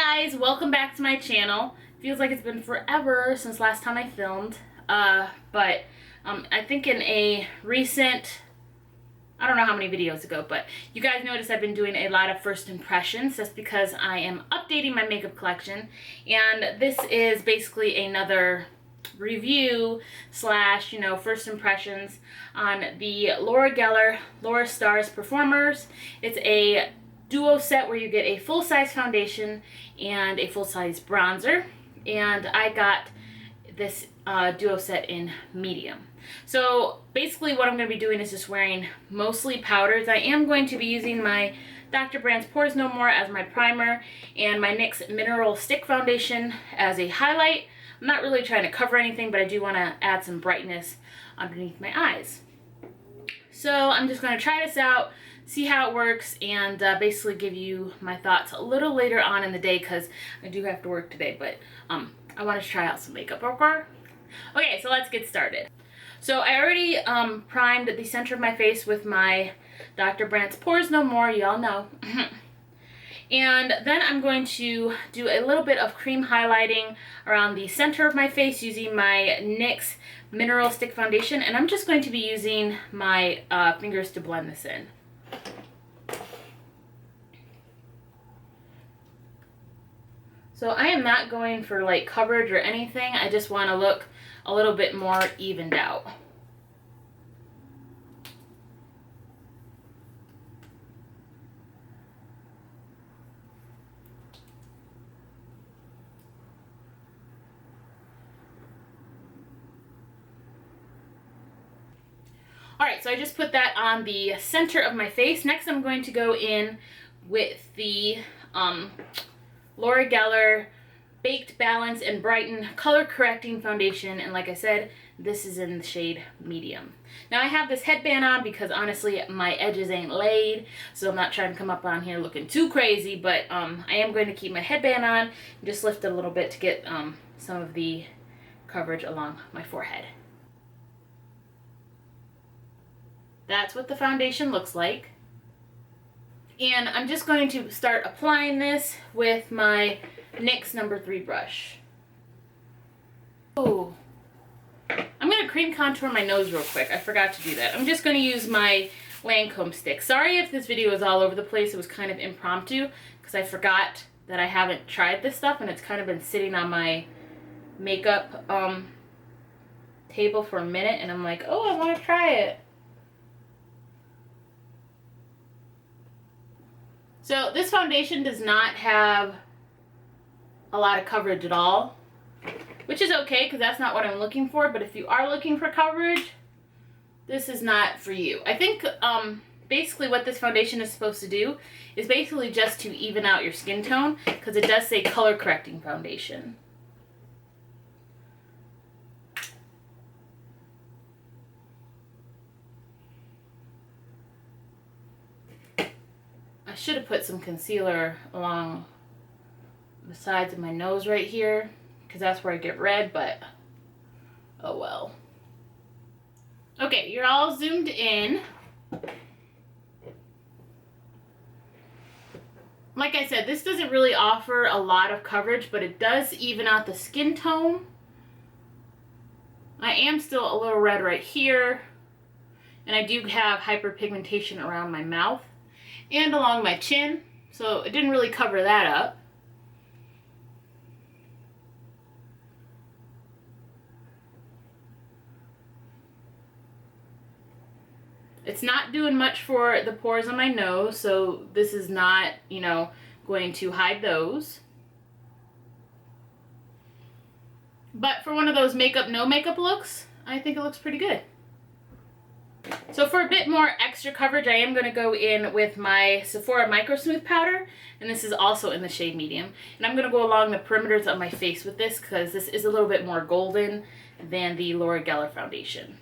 guys, welcome back to my channel. Feels like it's been forever since last time I filmed, but I think in a recent, I don't know how many videos ago, but you guys notice I've been doing a lot of first impressions. That's because I am updating my makeup collection, and this is basically another review slash, first impressions on the Laura Geller Laura Stars Performers. It's a duo set where you get a full-size foundation and a full-size bronzer, and I got this duo set in medium. So basically what I'm going to be doing is just wearing mostly powders. I am going to be using my Dr. Brandt's Pores No More as my primer and my NYX Mineral Stick Foundation as a highlight. I'm not really trying to cover anything, but I do want to add some brightness underneath my eyes. So I'm just going to try this out, see how it works, and basically give you my thoughts a little later on in the day because I do have to work today, but I want to try out some makeup. Okay, so let's get started. So I already primed the center of my face with my Dr. Brandt's Pores No More, y'all know. And then I'm going to do a little bit of cream highlighting around the center of my face using my NYX Mineral Stick Foundation, and I'm just going to be using my fingers to blend this in. So I am not going for like coverage or anything. I just want to look a little bit more evened out. Alright, so I just put that on the center of my face. Next I'm going to go in with the Laura Geller Baked Balance and Brighten Color Correcting Foundation, and like I said, this is in the shade medium. Now I have this headband on because honestly my edges ain't laid, so I'm not trying to come up on here looking too crazy, but I am going to keep my headband on and just lift it a little bit to get some of the coverage along my forehead. That's what the foundation looks like. And I'm just going to start applying this with my NYX No. 3 brush. Oh, I'm going to cream contour my nose real quick. I forgot to do that. I'm just going to use my Lancome stick. Sorry if this video is all over the place. It was kind of impromptu because I forgot that I haven't tried this stuff and it's kind of been sitting on my makeup table for a minute, and I'm like, oh, I want to try it. So this foundation does not have a lot of coverage at all, which is okay because that's not what I'm looking for, but if you are looking for coverage, this is not for you. I think basically what this foundation is supposed to do is basically just to even out your skin tone, because it does say color correcting foundation. I should have put some concealer along the sides of my nose right here because that's where I get red, but oh well. Okay, you're all zoomed in. Like I said, this doesn't really offer a lot of coverage, but it does even out the skin tone. I am still a little red right here, and I do have hyperpigmentation around my mouth and along my chin, so it didn't really cover that up. It's not doing much for the pores on my nose, so this is not, going to hide those. But for one of those makeup, no makeup looks, I think it looks pretty good. So for a bit more extra coverage, I am going to go in with my Sephora Micro Smooth Powder, and this is also in the shade medium. And I'm going to go along the perimeters of my face with this because this is a little bit more golden than the Laura Geller foundation.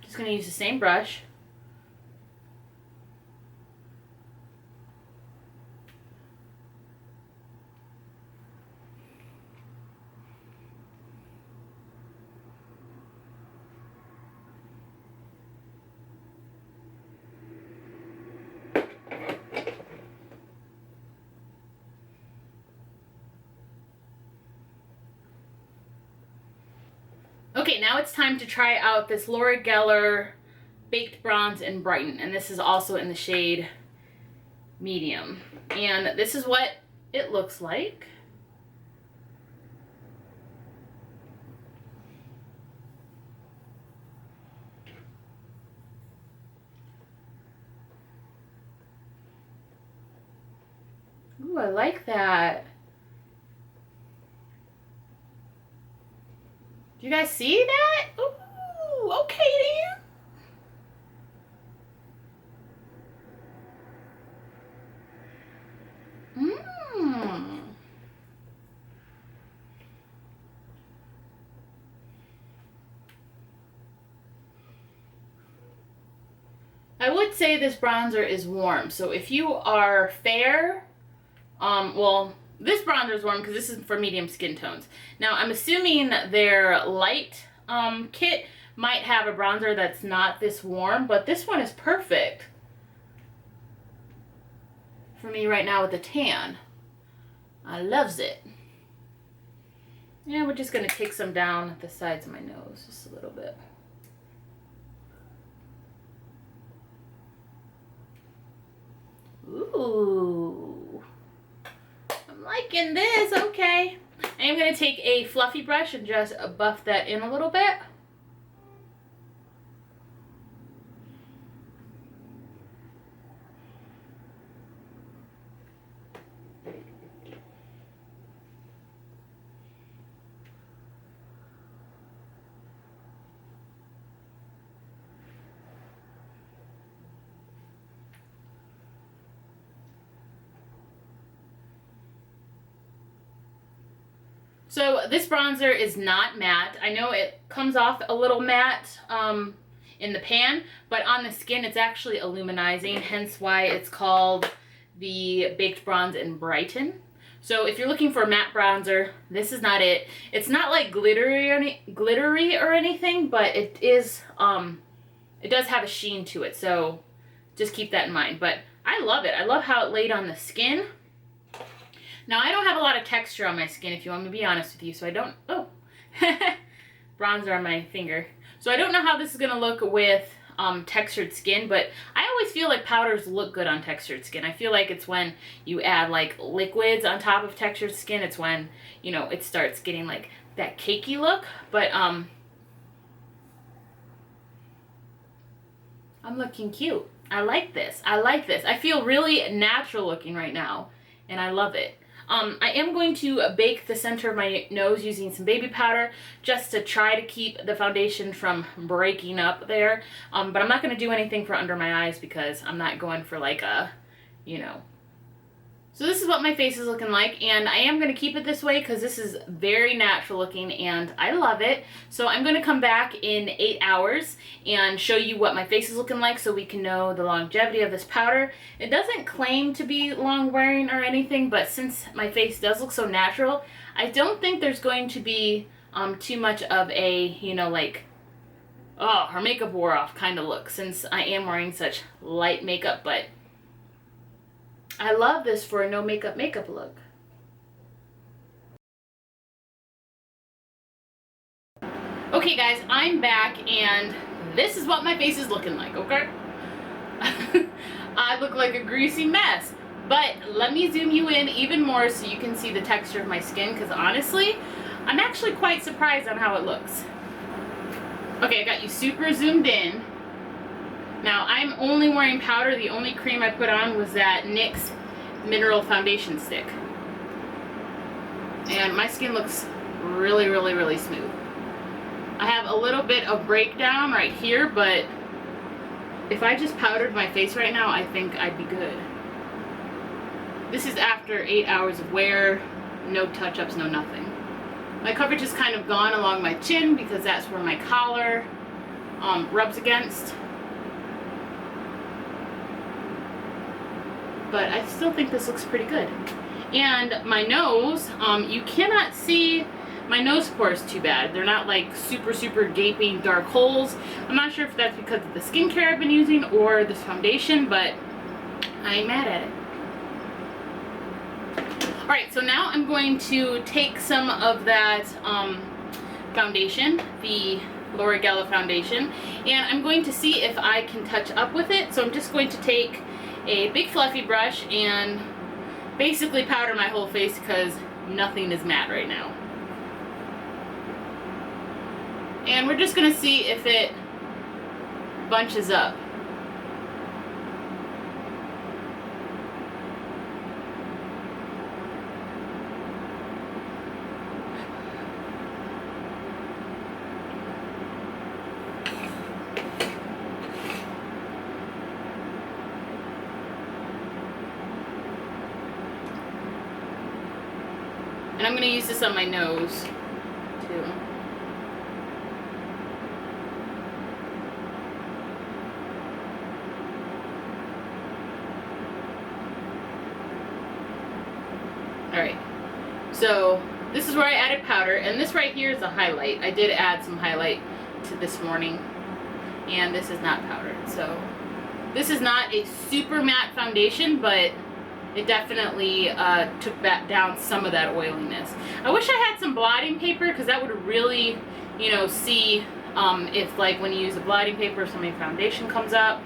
Just going to use the same brush. Okay, now it's time to try out this Laura Geller Baked Bronze in Brighten, and this is also in the shade medium. And this is what it looks like. Ooh, I like that. Do you guys see that? Ooh, okay then. Mmm. I would say this bronzer is warm, so if you are fair, well, this bronzer is warm because this is for medium skin tones. Now, I'm assuming their light kit might have a bronzer that's not this warm, but this one is perfect for me right now with the tan. I loves it. Yeah, we're just going to take some down the sides of my nose, just a little bit. Ooh, I'm liking this. Okay, I'm going to take a fluffy brush and just buff that in a little bit. So this bronzer is not matte. I know it comes off a little matte in the pan, but on the skin it's actually illuminizing, hence why it's called the Baked Bronze in Brighten. So if you're looking for a matte bronzer, this is not it. It's not like glittery or anything, but it is it does have a sheen to it, so just keep that in mind. But I love it. I love how it laid on the skin. Now, I don't have a lot of texture on my skin, if you want me to be honest with you, so I don't, oh, bronzer on my finger. So I don't know how this is going to look with textured skin, but I always feel like powders look good on textured skin. I feel like it's when you add like liquids on top of textured skin, it's when, you know, it starts getting like that cakey look, but I'm looking cute. I like this. I like this. I feel really natural looking right now, and I love it. I am going to bake the center of my nose using some baby powder just to try to keep the foundation from breaking up there. But I'm not going to do anything for under my eyes because I'm not going for like a, you know. So this is what my face is looking like, and I am going to keep it this way because this is very natural looking and I love it. So I'm going to come back in 8 hours and show you what my face is looking like so we can know the longevity of this powder. It doesn't claim to be long wearing or anything, but since my face does look so natural, I don't think there's going to be too much of a, you know, like, oh, her makeup wore off kind of look since I am wearing such light makeup, but I love this for a no makeup look. Okay guys, I'm back and this is what my face is looking like, okay? I look like a greasy mess, but let me zoom you in even more so you can see the texture of my skin, because honestly, I'm actually quite surprised on how it looks. Okay, I got you super zoomed in. Now, I'm only wearing powder. The only cream I put on was that NYX Mineral Foundation Stick. And my skin looks really, really, really smooth. I have a little bit of breakdown right here, but if I just powdered my face right now, I think I'd be good. This is after 8 hours of wear, no touch-ups, no nothing. My coverage is kind of gone along my chin because that's where my collar rubs against. But I still think this looks pretty good. And my nose, you cannot see my nose pores too bad. They're not like super, super gaping dark holes. I'm not sure if that's because of the skincare I've been using or this foundation, but I ain't mad at it. Alright, so now I'm going to take some of that foundation, the Laura Geller foundation, and I'm going to see if I can touch up with it. So I'm just going to take a big fluffy brush and basically powder my whole face because nothing is matte right now. And we're just going to see if it bunches up. And I'm going to use this on my nose too. Alright, so this is where I added powder, and this right here is a highlight. I did add some highlight to this morning, and this is not powdered. So this is not a super matte foundation, but it definitely took that down some of that oiliness. I wish I had some blotting paper, because that would really, you know, see if, like, when you use a blotting paper, if somebody's foundation comes up.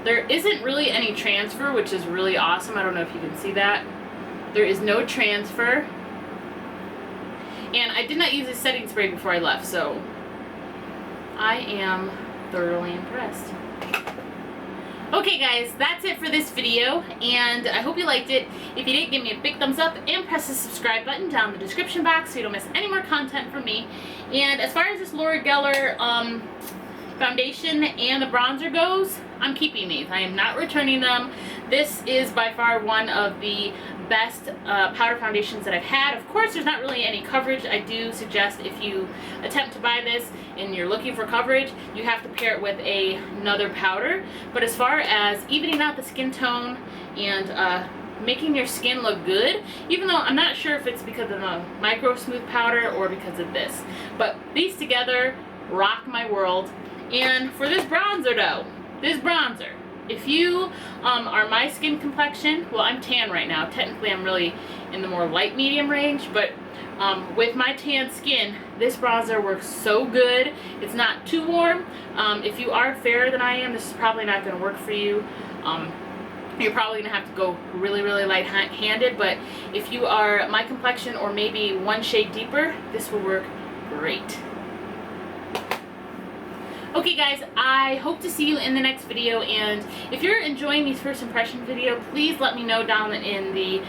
There isn't really any transfer, which is really awesome. I don't know if you can see that. There is no transfer. And I did not use a setting spray before I left, so I am thoroughly impressed. Okay guys, that's it for this video, and I hope you liked it. If you did, give me a big thumbs up and press the subscribe button down in the description box so you don't miss any more content from me. And as far as this Laura Geller foundation and the bronzer goes, I'm keeping these. I am not returning them. This is by far one of the best powder foundations that I've had. Of course, there's not really any coverage. I do suggest if you attempt to buy this and you're looking for coverage, you have to pair it with another powder. But as far as evening out the skin tone and making your skin look good, even though I'm not sure if it's because of the micro smooth powder or because of this, but these together rock my world. And for this bronzer though, if you are my skin complexion, well, I'm tan right now. Technically, I'm really in the more light medium range, but with my tan skin, this bronzer works so good. It's not too warm. If you are fairer than I am, this is probably not going to work for you. You're probably going to have to go really, really light-handed, but if you are my complexion or maybe one shade deeper, this will work great. Okay guys, I hope to see you in the next video, and if you're enjoying these first impression videos, please let me know down in the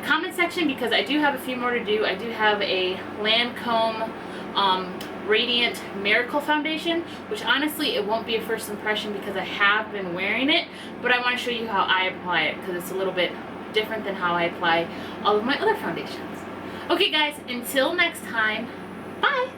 comment section, because I do have a few more to do. I do have a Lancome Radiant Miracle Foundation, which honestly it won't be a first impression because I have been wearing it, but I want to show you how I apply it because it's a little bit different than how I apply all of my other foundations. Okay guys, until next time, bye!